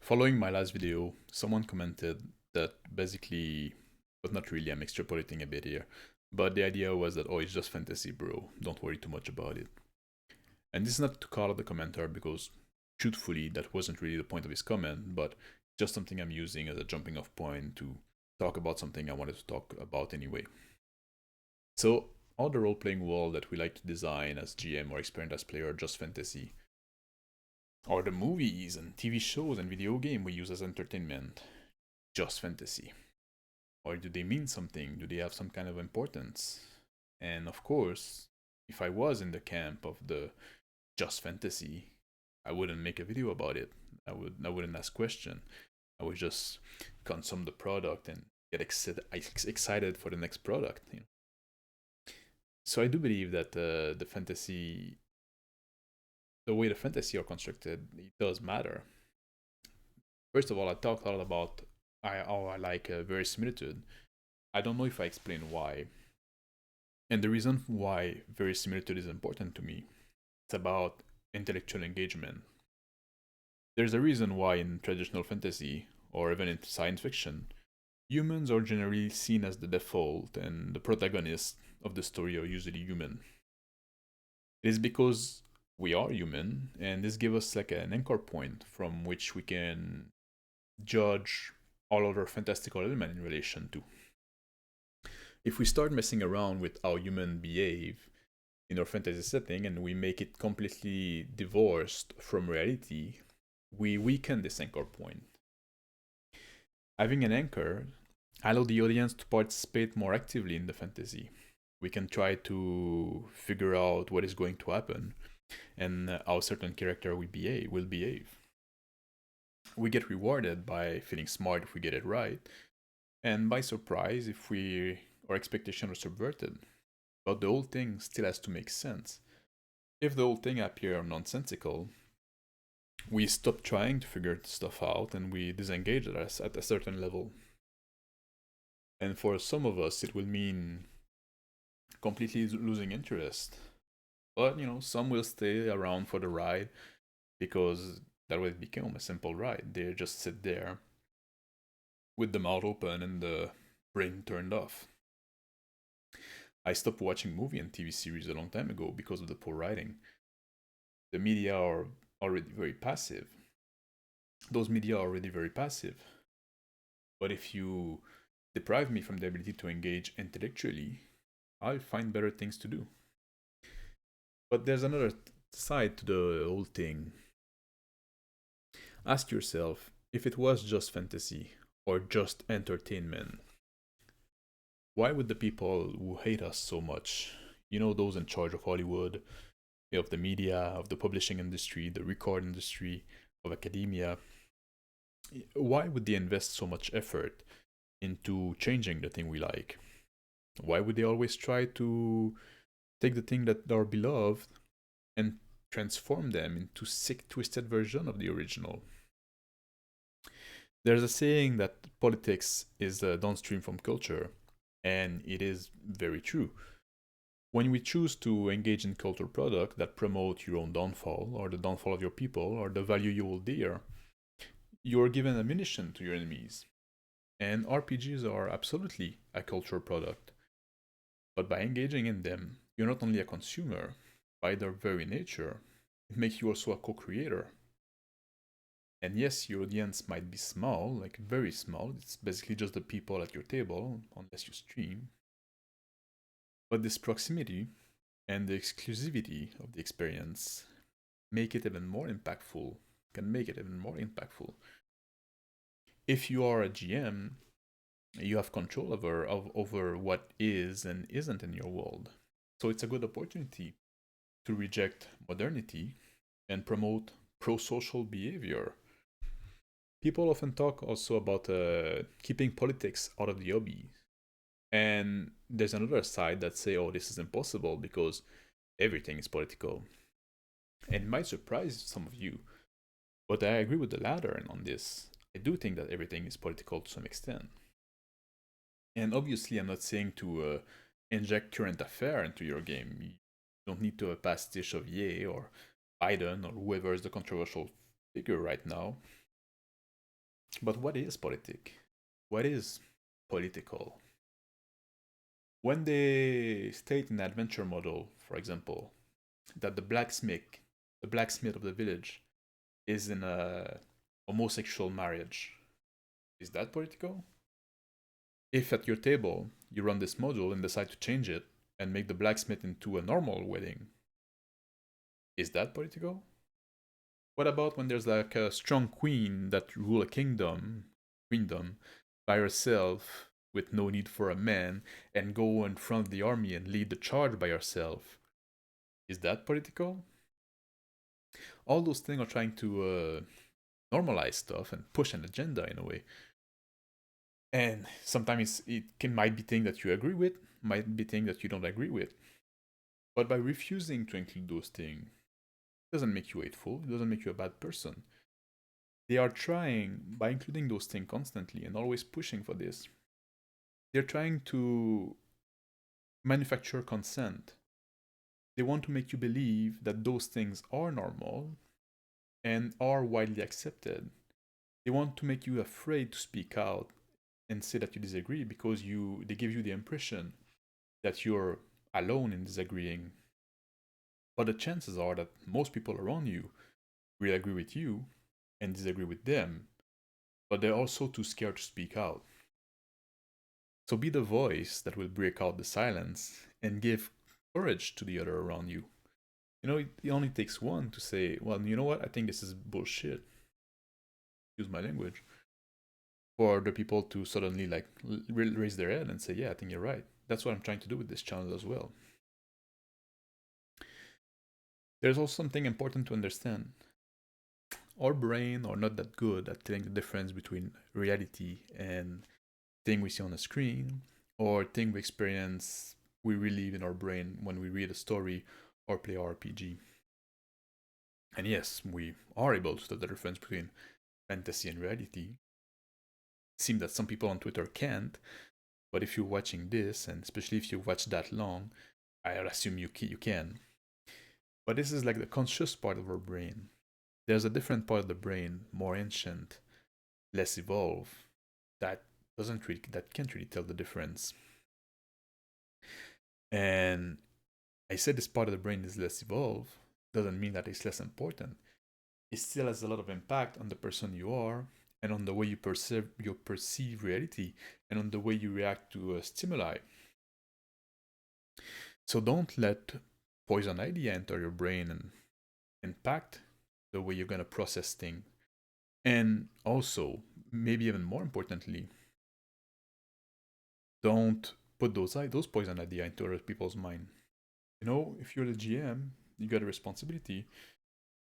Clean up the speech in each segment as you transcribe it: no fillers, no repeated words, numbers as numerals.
Following my last video, someone commented that basically, but not really, I'm extrapolating a bit here, but the idea was that, oh, it's just fantasy, bro. Don't worry too much about it. And this is not to call out the commenter because, truthfully, that wasn't really the point of his comment, but just something I'm using as a jumping off point to talk about something I wanted to talk about anyway. So, all the role playing world that we like to design as GM or experienced as player are just fantasy. Or the movies and TV shows and video game we use as entertainment just fantasy? Or do they mean something? Do they have some kind of importance? And of course, if I was in the camp of the just fantasy, I wouldn't make a video about it. I wouldn't ask question. I would just consume the product and get excited for the next product. So I do believe that the way the fantasy are constructed, it does matter. First of all, I talked a lot about how I like verisimilitude. I don't know if I explain why. And the reason why verisimilitude is important to me, it's about intellectual engagement. There's a reason why in traditional fantasy, or even in science fiction, humans are generally seen as the default and the protagonists of the story are usually human. It is because we are human, and this gives us like an anchor point from which we can judge all other fantastical elements in relation to. If we start messing around with how humans behave in our fantasy setting and we make it completely divorced from reality, we weaken this anchor point. Having an anchor allows the audience to participate more actively in the fantasy. We can try to figure out what is going to happen and how certain character will behave. We get rewarded by feeling smart if we get it right, and by surprise if our expectations are subverted. But the whole thing still has to make sense. If the whole thing appears nonsensical, we stop trying to figure stuff out and we disengage at a certain level. And for some of us, it will mean completely losing interest. But some will stay around for the ride because that will become a simple ride. They just sit there with the mouth open and the brain turned off. I stopped watching movie and TV series a long time ago because of the poor writing. The media are already very passive. Those media are already very passive. But if you deprive me from the ability to engage intellectually, I'll find better things to do. But there's another side to the whole thing. Ask yourself if it was just fantasy or just entertainment. Why would the people who hate us so much, those in charge of Hollywood, of the media, of the publishing industry, the record industry, of academia, why would they invest so much effort into changing the thing we like? Why would they always try to take the thing that are beloved and transform them into sick, twisted version of the original? There's a saying that politics is downstream from culture, and it is very true. When we choose to engage in cultural products that promote your own downfall, or the downfall of your people, or the value you hold dear, you are given ammunition to your enemies. And RPGs are absolutely a cultural product. But by engaging in them, you're not only a consumer, by their very nature, it makes you also a co creator. And yes, your audience might be small, like very small, it's basically just the people at your table, unless you stream. But this proximity and the exclusivity of the experience make it even more impactful, can make it even more impactful. If you are a GM, you have control over what is and isn't in your world. So it's a good opportunity to reject modernity and promote pro-social behavior. People often talk also about keeping politics out of the hobby. And there's another side that say, oh, this is impossible because everything is political. And it might surprise some of you, but I agree with the latter on this. I do think that everything is political to some extent. And obviously, I'm not saying to inject current affair into your game. You don't need to have a pastiche of Ye or Biden or whoever is the controversial figure right now. But what is politic? What is political? When they state in the adventure model, for example, that the blacksmith of the village, is in a homosexual marriage, is that political? If at your table you run this module and decide to change it and make the blacksmith into a normal wedding, is that political? What about when there's like a strong queen that rule a queendom by herself with no need for a man and go in front of the army and lead the charge by herself? Is that political? All those things are trying to normalize stuff and push an agenda in a way. And sometimes might be things that you agree with, might be things that you don't agree with. But by refusing to include those things, it doesn't make you hateful, it doesn't make you a bad person. They are trying, by including those things constantly and always pushing for this, they're trying to manufacture consent. They want to make you believe that those things are normal and are widely accepted. They want to make you afraid to speak out and say that you disagree because they give you the impression that you're alone in disagreeing. But the chances are that most people around you will agree with you and disagree with them, but they're also too scared to speak out. So be the voice that will break out the silence and give courage to the other around you. You know, it only takes one to say, well, you know what, I think this is bullshit. Use my language. For the people to suddenly like raise their head and say, yeah, I think you're right. That's what I'm trying to do with this channel as well. There's also something important to understand. Our brain are not that good at telling the difference between reality and thing we see on a screen or thing we experience, we relive in our brain when we read a story or play RPG. And yes, we are able to tell the difference between fantasy and reality. It seems that some people on Twitter can't, but if you're watching this, and especially if you watch that long, I assume you can. But this is like the conscious part of our brain. There's a different part of the brain, more ancient, less evolved, that can't really tell the difference. And I said this part of the brain is less evolved, doesn't mean that it's less important. It still has a lot of impact on the person you are and on the way you perceive reality and on the way you react to stimuli. So don't let poison idea enter your brain and impact the way you're going to process things. And also, maybe even more importantly, don't put those poison idea into other people's mind. You know, if you're the GM, you got a responsibility.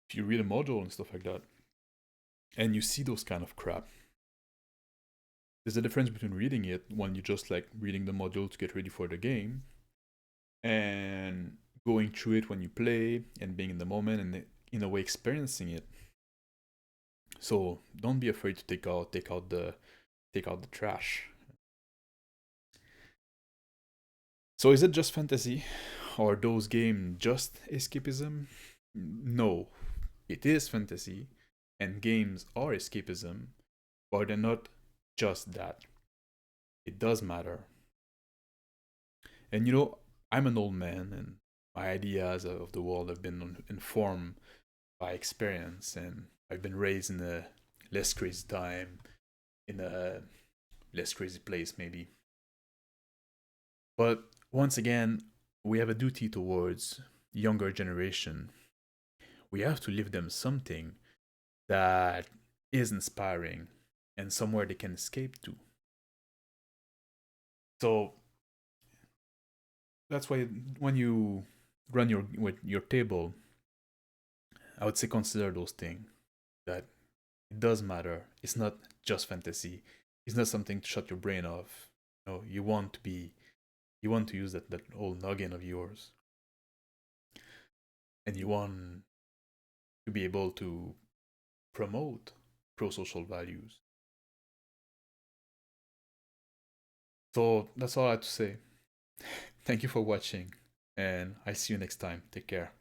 If you read a module and stuff like that, and you see those kind of crap, there's a difference between reading it when you just like reading the module to get ready for the game, and going through it when you play and being in the moment and in a way experiencing it. So don't be afraid to take out the trash. So is it just fantasy? Or those games just escapism? No, it is fantasy, and games are escapism, but they're not just that. It does matter. And you know, I'm an old man, and my ideas of the world have been informed by experience, and I've been raised in a less crazy time, in a less crazy place, maybe. But once again, we have a duty towards younger generation. We have to leave them something that is inspiring and somewhere they can escape to. So that's why when you run your table, I would say consider those things, that it does matter. It's not just fantasy. It's not something to shut your brain off. No, you want to use that old noggin of yours, and you want to be able to promote pro-social values. So that's all I have to say. Thank you for watching, and I see you next time. Take care.